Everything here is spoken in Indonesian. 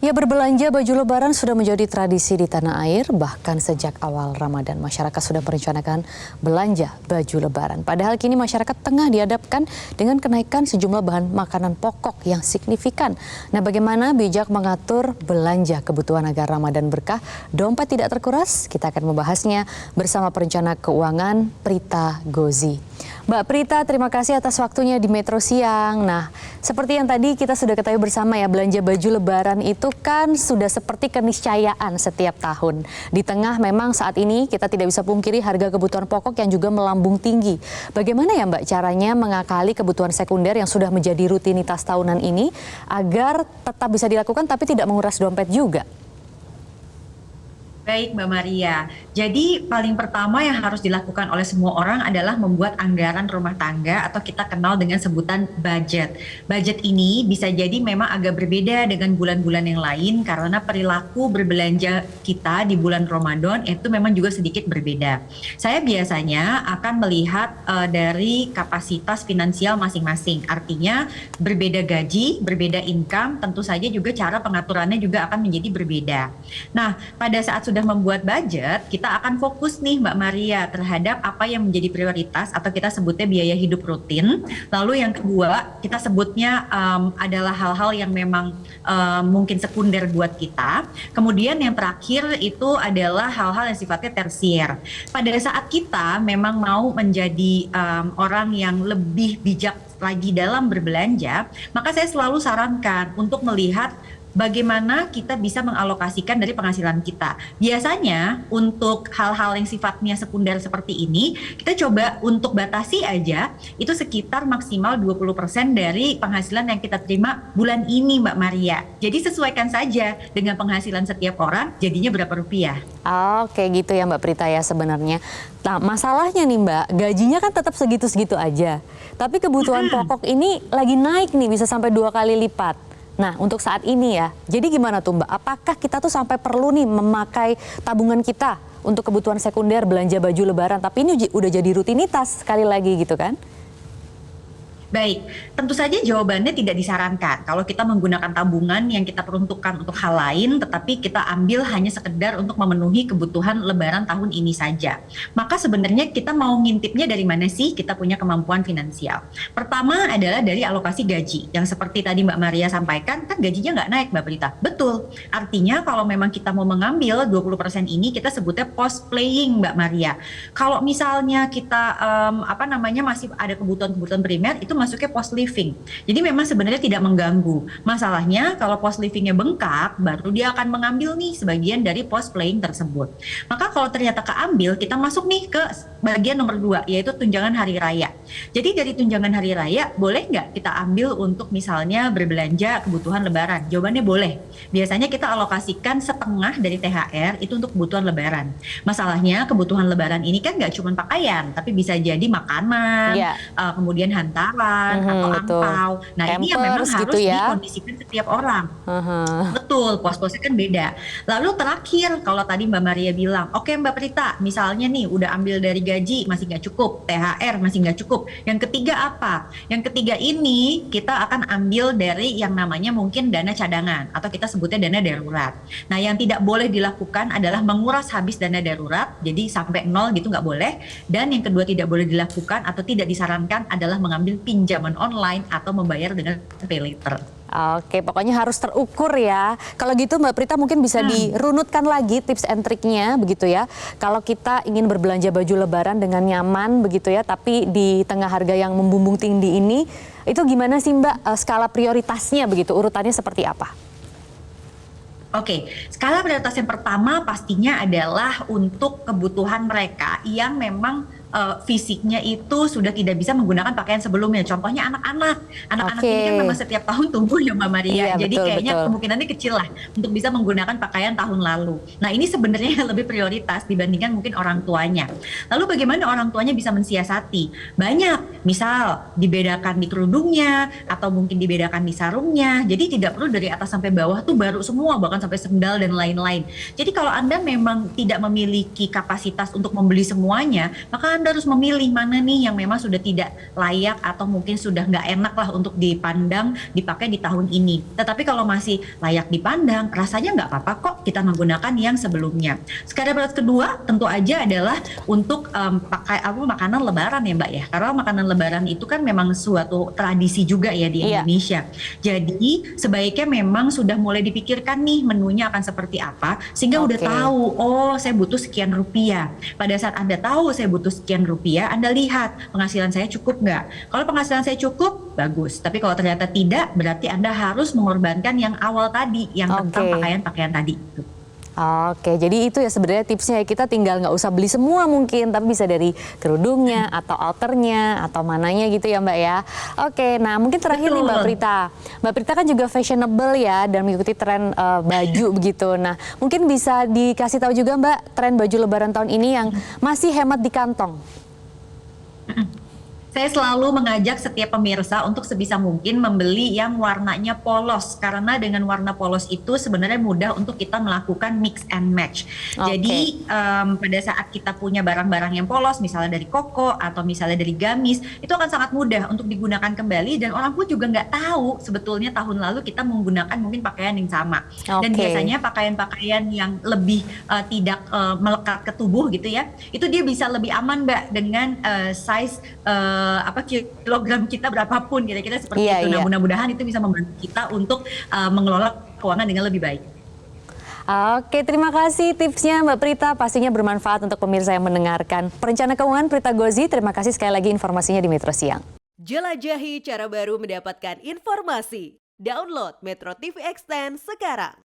Ya, berbelanja baju lebaran sudah menjadi tradisi di tanah air. Bahkan sejak awal Ramadan, masyarakat sudah merencanakan belanja baju lebaran. Padahal kini masyarakat tengah dihadapkan dengan kenaikan sejumlah bahan makanan pokok yang signifikan. Nah, bagaimana bijak mengatur belanja kebutuhan agar Ramadan berkah, dompet tidak terkuras? Kita akan membahasnya bersama perencana keuangan Prita Gozi. Mbak Prita, terima kasih atas waktunya di Metro Siang. Nah, seperti yang tadi kita sudah ketahui bersama ya, belanja baju lebaran itu kan sudah seperti keniscayaan setiap tahun. Di tengah memang saat ini kita tidak bisa pungkiri harga kebutuhan pokok yang juga melambung tinggi. Bagaimana ya Mbak caranya mengakali kebutuhan sekunder yang sudah menjadi rutinitas tahunan ini agar tetap bisa dilakukan tapi tidak menguras dompet juga? Baik Mbak Maria, jadi paling pertama yang harus dilakukan oleh semua orang adalah membuat anggaran rumah tangga atau kita kenal dengan sebutan budget. Budget ini bisa jadi memang agak berbeda dengan bulan-bulan yang lain karena perilaku berbelanja kita di bulan Ramadan itu memang juga sedikit berbeda. Saya biasanya akan melihat dari kapasitas finansial masing-masing, artinya berbeda gaji, berbeda income, tentu saja juga cara pengaturannya juga akan menjadi berbeda. Nah, pada saat sudah membuat budget, kita akan fokus nih Mbak Maria terhadap apa yang menjadi prioritas atau kita sebutnya biaya hidup rutin. Lalu yang kedua, kita sebutnya adalah hal-hal yang memang mungkin sekunder buat kita. Kemudian yang terakhir itu adalah hal-hal yang sifatnya tersier. Pada saat kita memang mau menjadi orang yang lebih bijak lagi dalam berbelanja, maka saya selalu sarankan untuk melihat bagaimana kita bisa mengalokasikan dari penghasilan kita. Biasanya untuk hal-hal yang sifatnya sekunder seperti ini, kita coba untuk batasi aja, itu sekitar maksimal 20% dari penghasilan yang kita terima bulan ini Mbak Maria. Jadi sesuaikan saja dengan penghasilan setiap orang, jadinya berapa rupiah. Oke gitu ya Mbak Prita ya sebenarnya. Nah, masalahnya nih Mbak, gajinya kan tetap segitu-segitu aja. Tapi kebutuhan pokok ini lagi naik nih, bisa sampai 2 kali lipat. Nah, untuk saat ini ya, jadi gimana tuh Mbak? Apakah kita tuh sampai perlu nih memakai tabungan kita untuk kebutuhan sekunder belanja baju lebaran? Tapi ini udah jadi rutinitas sekali lagi gitu kan? Baik, tentu saja jawabannya tidak disarankan kalau kita menggunakan tabungan yang kita peruntukkan untuk hal lain, tetapi kita ambil hanya sekedar untuk memenuhi kebutuhan lebaran tahun ini saja. Maka sebenarnya kita mau ngintipnya dari mana sih kita punya kemampuan finansial? Pertama adalah dari alokasi gaji, yang seperti tadi Mbak Maria sampaikan, kan gajinya nggak naik Mbak Prita. Betul, artinya kalau memang kita mau mengambil 20% ini, kita sebutnya post playing Mbak Maria. Kalau misalnya kita masih ada kebutuhan-kebutuhan primer, itu masuknya post living. Jadi memang sebenarnya tidak mengganggu. Masalahnya kalau post livingnya bengkak, baru dia akan mengambil nih sebagian dari post playing tersebut. Maka kalau ternyata keambil, kita masuk nih ke bagian nomor 2, yaitu tunjangan hari raya. Jadi dari tunjangan hari raya, boleh nggak kita ambil untuk misalnya berbelanja kebutuhan lebaran? Jawabannya boleh. Biasanya kita alokasikan setengah dari THR itu untuk kebutuhan lebaran. Masalahnya kebutuhan lebaran ini kan nggak cuma pakaian, tapi bisa jadi makanan, kemudian hantaran, atau angpau. Nah, ini yang memang harus gitu ya? dikondisikan setiap orang. Betul, pos-posnya kan beda. Lalu terakhir, kalau tadi Mbak Maria bilang, oke Mbak Prita, misalnya nih udah ambil dari gaji masih nggak cukup, THR masih nggak cukup. Yang ketiga apa? Yang ketiga ini kita akan ambil dari yang namanya mungkin dana cadangan atau kita sebutnya dana darurat. Nah, yang tidak boleh dilakukan adalah menguras habis dana darurat, jadi sampai 0 gitu nggak boleh. Dan yang kedua tidak boleh dilakukan atau tidak disarankan adalah mengambil pinjaman online atau membayar dengan pay later. Oke, pokoknya harus terukur ya. Kalau gitu Mbak Prita mungkin bisa dirunutkan lagi tips and triknya begitu ya. Kalau kita ingin berbelanja baju lebaran dengan nyaman begitu ya, tapi di tengah harga yang membumbung tinggi ini, itu gimana sih Mbak skala prioritasnya begitu, urutannya seperti apa? Oke, skala prioritas yang pertama pastinya adalah untuk kebutuhan mereka yang memang fisiknya itu sudah tidak bisa menggunakan pakaian sebelumnya. Contohnya anak-anak. Anak-anak ini kan memang setiap tahun tumbuh ya Mbak Maria. Iya, jadi kayaknya kemungkinannya kecil lah untuk bisa menggunakan pakaian tahun lalu. Nah, ini sebenarnya lebih prioritas dibandingkan mungkin orang tuanya. Lalu bagaimana orang tuanya bisa mensiasati? Banyak, misal dibedakan di kerudungnya atau mungkin dibedakan di sarungnya. Jadi tidak perlu dari atas sampai bawah tuh baru semua, bahkan sampai sendal dan lain-lain. Jadi kalau Anda memang tidak memiliki kapasitas untuk membeli semuanya, maka Anda harus memilih mana nih yang memang sudah tidak layak atau mungkin sudah nggak enak lah untuk dipandang, dipakai di tahun ini. Tetapi kalau masih layak dipandang, rasanya nggak apa-apa kok kita menggunakan yang sebelumnya. Skala prioritas kedua tentu aja adalah untuk pakai makanan lebaran ya Mbak ya. Karena makanan lebaran itu kan memang suatu tradisi juga ya di Indonesia. Jadi sebaiknya memang sudah mulai dipikirkan nih menunya akan seperti apa, sehingga udah tahu, oh saya butuh sekian rupiah. Pada saat Anda tahu saya butuh sekian rupiah, Anda lihat penghasilan saya cukup nggak. Kalau penghasilan saya cukup, bagus. Tapi kalau ternyata tidak, berarti Anda harus mengorbankan yang awal tadi, yang tentang pakaian-pakaian tadi. Oke, jadi itu ya sebenarnya tipsnya ya, kita tinggal nggak usah beli semua mungkin, tapi bisa dari kerudungnya atau outernya atau mananya gitu ya Mbak ya. Oke, nah mungkin terakhir nih Mbak Prita. Mbak Prita kan juga fashionable ya dan mengikuti tren baju begitu. Nah mungkin bisa dikasih tahu juga Mbak tren baju lebaran tahun ini yang masih hemat di kantong. Saya selalu mengajak setiap pemirsa untuk sebisa mungkin membeli yang warnanya polos, karena dengan warna polos itu sebenarnya mudah untuk kita melakukan mix and match. Jadi pada saat kita punya barang-barang yang polos, misalnya dari koko atau misalnya dari gamis, itu akan sangat mudah untuk digunakan kembali dan orang pun juga nggak tahu sebetulnya tahun lalu kita menggunakan mungkin pakaian yang sama. Dan biasanya pakaian-pakaian yang lebih tidak melekat ke tubuh gitu ya, itu dia bisa lebih aman Mbak dengan size kilogram kita berapapun kira-kira seperti itu. Nah mudah-mudahan itu bisa membantu kita untuk mengelola keuangan dengan lebih baik. Oke, terima kasih tipsnya Mbak Prita, pastinya bermanfaat untuk pemirsa yang mendengarkan. Perencana keuangan Prita Gozi, terima kasih sekali lagi informasinya di Metro Siang. Jelajahi cara baru mendapatkan informasi. Download Metro TV Extend sekarang.